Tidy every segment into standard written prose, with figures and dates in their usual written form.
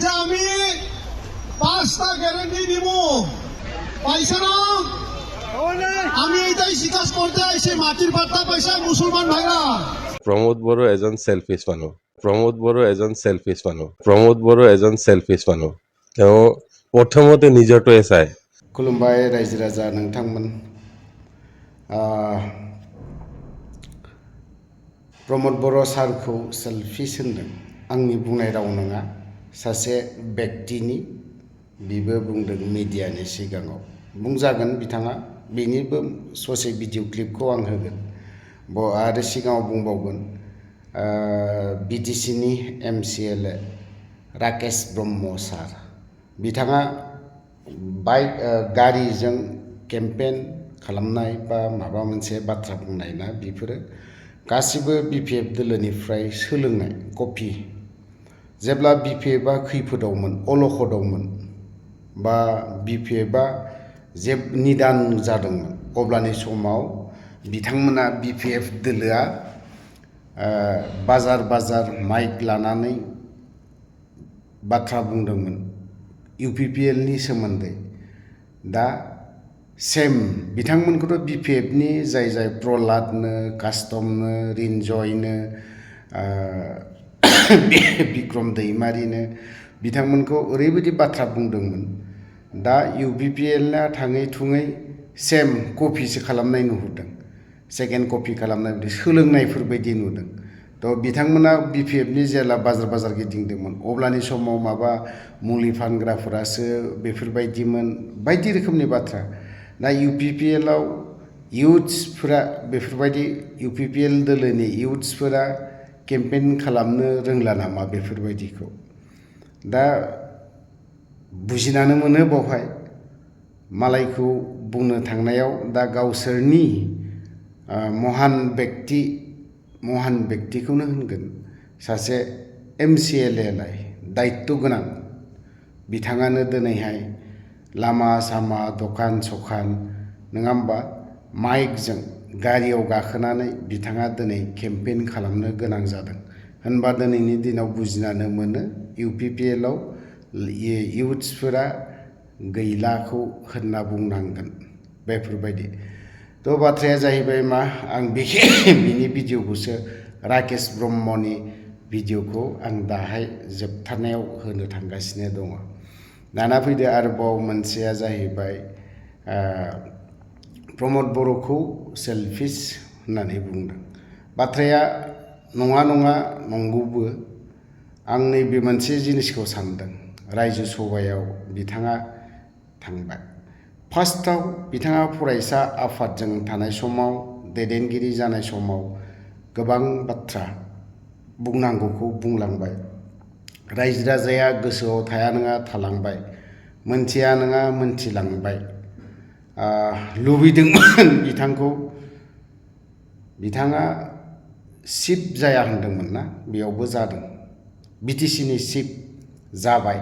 যে আমি 5টা গ্যারান্টি দিব পাইছে না আমি এইটাই স্বীকার করতে আইছি মাটির বার্তা পাইছে মুসলমান ভাইরা প্ৰমোদ বড়ো এজন সেলফিশ মানুহ প্ৰমোদ বড়ো এজন সেলফিশ মানুহ প্ৰমোদ বড়ো এজন সেলফিশ মানুহ তেওঁ প্ৰথমতে নিজৰটোৱে চায় खुलुमबाय रायजो राजा नोंथांमोन प्रमोद बर' सारखौ सेल्फिश होनदों आंनि बुंनाय राव नङा सासे व्यक्तिनि बिबो बुंदों मिडियानि सिगाङाव बुंजागोन बिथाङा बेनिबो ससे भिडिअ क्लिपखौ आं होगोन आरो सिगाङाव बुंबावगोन बिटिसिनि एमसिएलए राकेश ब्रह्म सार बिथाङा बाइक गारिजों केम्पेन खालामनाय बा माबा मोनसे बाथ्रा बुंनाय ना बेफोरो गासिबो बिपिएफ दोलोनिफ्राय सोलोंनाय कपि जेब्ला बिपिएफआ खैफोदावमोन अलखदावमोन बा बिपिएफआ जे निदान जादोंमोन अब्लानि समाव बिथांमोना बिपिएफ दोलोआ बाजार बाजार माइक लानानै बाथ्रा बुंदोंमोन इउपिपिएलनि सोमोन्दै दा सेम बिथांमोनखौथ' बिपिएफनि जाय जाय प्रहलादनो कास्टमनो रिन्जयनो बिक्रम दैमारिनो बिथांमोनखौ ओरैबायदि बाथ्रा बुंदोंमोन दा इउपिपिएलआ थाङै थुङै सेम कपिसो खालामनाय नुहुरदों सेकेन्ड कपि खालामनाय बायदि सोलोंनायफोर बायदि नुदों थ' बिथांमोना बिपिएफनि जेला बाजार बाजार गिदिंदोंमोन अब्लानि समाव माबा मुलि फानग्राफोरासो बेफोरबायदिमोन बायदि रोखोमनि बाथ्रा दा इउपिपिएलआव इयुथ्सफोरा बेफोरबायदि इउपिपिएल दोलोनि इयुथ्सफोरा केम्पेन खालामनो रोंला नामा बेफोरबायदिखौ दा बुजिनानो मोनो बावहाय मालायखौ बुंनो थांनायाव दा गावसोरनि महान व्यक्तिखौनो होनगोन सासे एमसिएलएलाय दायित्व गोनां बिथाङानो दिनैहाय लामा सामा दखान सखान नङा होमबा माइकजों गारियाव गाखोनानै बिथाङा दिनै केम्पेन खालामनो गोनां जादों होनबा दिनैनि दिनाव बुजिनानो मोनो इउपिपिएलआव इयुथ्सफोरा गैलाखौ होनना बुंनांगोन बेफोरबायदि थ' बाथ्राया जाहैबाय मा आं बिनि भिडिअखौसो राकेश ब्रह्मनि भिडिअखौ आं दाहाय जोबथारनायाव होनो थांगासिनो दङ दाना फैदो आरोबाव मोनसेया जाहैबाय प्रमोद बर'खौ सेल्फिश होननानै बुंदों बाथ्राया नङा नंगौबो आं नैबे मोनसे जिनिसखौ सानदों रायजो सभायाव बिथाङा थांबाय फार्स्टआव बिथाङा फरायसा आफादजों थानाय समाव दैदेनगिरि जानाय समाव गोबां बाथ्रा बुंनांगौखौ बुंलांबाय रायजो राजाया गोसोआव थाया नङा थालांबाय मोनथिया नङा मोनथिलांबाय लुबैदोंमोन बिथाङा चिफ जाया होनदोंमोन ना बेयावबो जादों बिटिसिनि चिफ जाबाय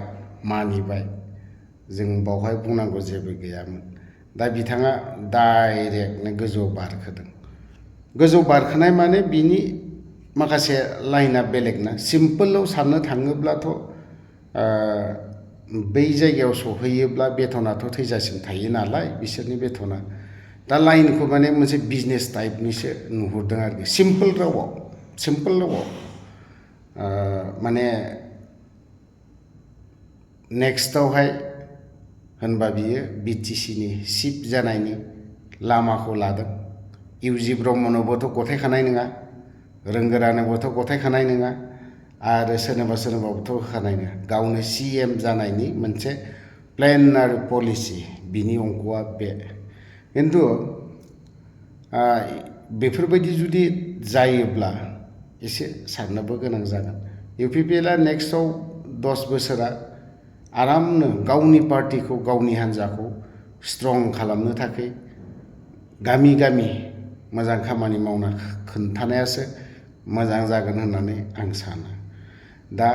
मानिबाय जों बावहाय बुंनांगौ जेबो गैयामोन दा बिथाङा डाइरेक्टनो गोजौआव बारखोनाय माने बिनि माखासे लाइना बेलेग ना सिम्पोलाव साननो थाङोब्लाथ' बै जायगायाव सहैयोब्ला बेथनाथ' थैजासिम थायो नालाय बिसोरनि बेथना दा लाइनखौ माने मोनसे बिजनेस टाइपनिसो नुहुरदों आरोखि सिम्पोल रावाव माने नेक्स्टआवहाय होनबा बियो बिटिसिनि चिफ जानायनि लामाखौ लादों इउजि ब्रह्मनोबोथ' गथायखानाय नङा रोंगोरानोबोथ' गथायखानाय नङा आरो सोरनोबाबोथ' होखानाय नङा गावनो सिएम जानायनि मोनसे प्लेन आरो पलिसि बिनि अंकआ बे खिन्थु बेफोरबायदि जुदि जायोब्ला एसे साननोबो गोनां जागोन इउपिपिएलआ नेक्स्टआव 10 बोसोरा आरामनो गावनि पार्टिखौ गावनि हान्जाखौ स्ट्रं खालामनो थाखाय गामि मोजां खामानि मावना खोन्थानायासो मोजां जागोन होननानै आं सानो दा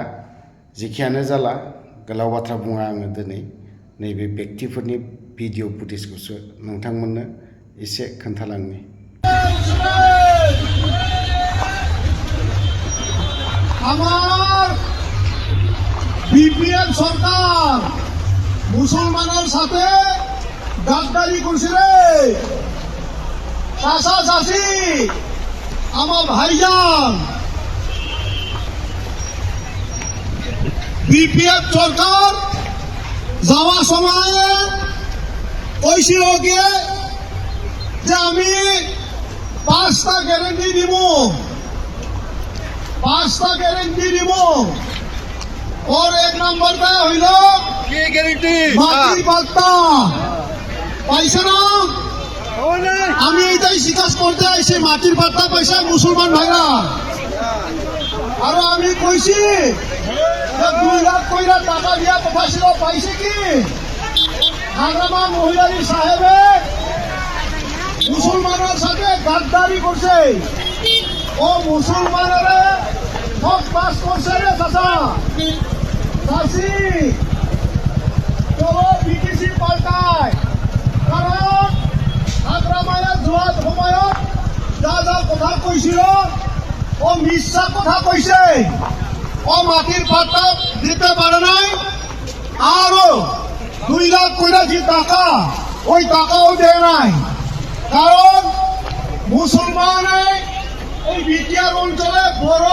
जेखियानो जाला गोलाव बाथ्रा बुङा आङो दिनै नैबे व्यक्तिफोरनि भिडिअ फुटेजखौसो नोंथांमोननो एसे खोन्थालांनि আমার বিপিএল সরকার মুসলমানের সাথে গাদ্দারি করছে রে। চাচা চাচি আমার ভাইজান, বিপিএফ সরকার যাওয়ার সময়ে কইছিল কি যে আমি 5টা গ্যারেন্টি দিব, 5টা গ্যারেন্টি দিব। ওর 1 নম্বরটা হইল মাটির পাত্তা পাইছে না। আমি এইটাই স্বীকার করতে আইছি, মাটির পাত্তা পাইছে মুসলমান ভাইরা। আর আমি কইছি যে 2 লাখ কইরা টাকা দিয়া পাঠাইছিল, পাইছে কি? হাগ্রামা মহিলারি সাহেবে মুসলমানের সাথে গাদ্দারি করছে। ও মুসলমানের সব পাস করছে রে চাচা চাচি। চলো বিটিসি পাল্টায়, কারণ হাগ্রামায় যোৱাৰ সময়ত যা যা কথা কৈছিল ও মিথ্যা কথা কৈছে। ও মাটির পাত্তা দিতে পারে নাই, আরো 2 লাখ কইরা যে টাকা ওই টাকাও দেয় নাই। কারণ মুসলমানে এই বিটিআর অঞ্চলে বড়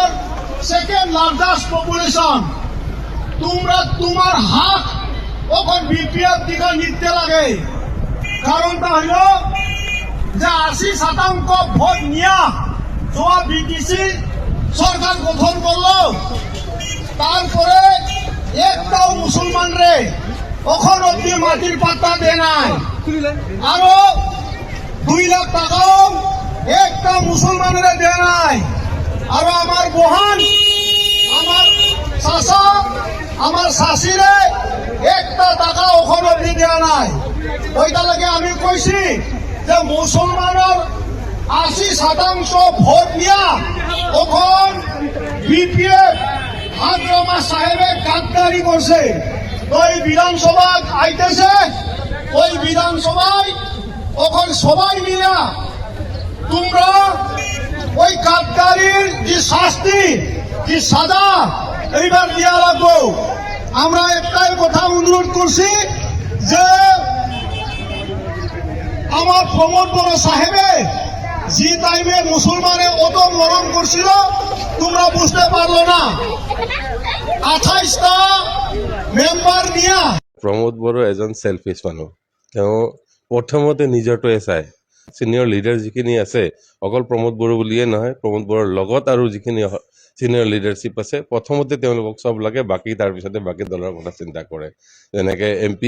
2nd লার্জেস্ট পপুলেশন। তোমরা তোমার হাত ওখান বিপিএফ দিকে নিতে লাগে। কারণটা হইল যে 80% ভোট নিয়া যোৱা বিটিসি সরকার গঠন করলো, তারপরে একটাও মুসলমান রে ওখান অব্দি মাটির পাত্তা দেয় নাই। আরো 2 লাখ টাকাও একটা মুসলমানের দেয় নাই। আর আমার বহান, আমার চাচা, আমার শাশিরে একটা টাকা ওখান অব্দি দেয়া নাই। ওইটা লাগে আমি কইছি যে মুসলমানের 80% ভোট নিয়া ওখান বিপিএফ হাগ্রামা সাহেবে গাদ্দারি করছে। ওই বিধানসভা আইতেছে, ওই বিধানসভায় ওখান সবাই মিলা তোমরা ওই গাদ্দারির যে শাস্তি, যে সাজা এইবার দেওয়া লাগবো। আমরা একটাই কথা অনুরোধ করছি যে আমার প্রমোদ বড় সাহেবে যে টাইমে মুসলমানে অত মরণ করছিল তোমরা বুঝতে পারলো না। 28টা মেম্বার নিয়া প্ৰমোদ বড়ো এজন চেলফিছ মানুহ। তেওঁ প্ৰথমতে নিজৰটোৱে চায়। ছিনিয়ৰ লিডাৰ যিখিনি আছে, অকল প্ৰমোদ বড়ো বুলিয়ে নহয়, প্ৰমোদ বড়োৰ লগত আৰু যিখিনি ছিনিয়ৰ লিডাৰশ্বিপ আছে প্ৰথমতে তেওঁলোকক চব লাগে, বাকী তাৰপিছতে বাকী দলৰ কথা চিন্তা কৰে। যেনেকে MP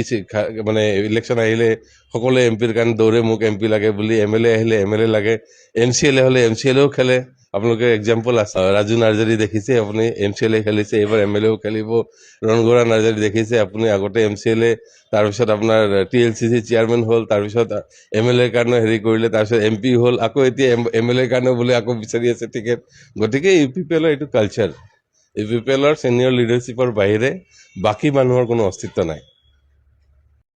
মানে ইলেকশ্যন আহিলে সকলোৱে MP ৰ কাৰণে দৌৰে, মোক MP লাগে বুলি। MLA আহিলে MLA লাগে, MCLA হ'লে MCLAও খেলে। আপোনালোকে এক্সাম্পল আছে, ৰাজু নাৰ্জাৰী দেখিছে আপুনি, MCLA খেলিছে, এইবাৰ MLAও খেলিব। ৰণগৌৰা নাৰ্জাৰী দেখিছে আপুনি, আগতে MCLA, তাৰপিছত আপোনাৰ TLCC চেয়াৰমেন হ'ল, তাৰপিছত MLA কাৰণে হেৰি কৰিলে, তাৰপিছত MP হ'ল, আকৌ এতিয়া MLA কাৰণে বোলে আকৌ বিচাৰি আছে টিকেট। গতিকে UPPL এইটো কালচাৰ। UPPL ছিনিয়ৰ লিডাৰশ্বিপৰ বাহিৰে বাকী মানুহৰ কোনো অস্তিত্ব নাই।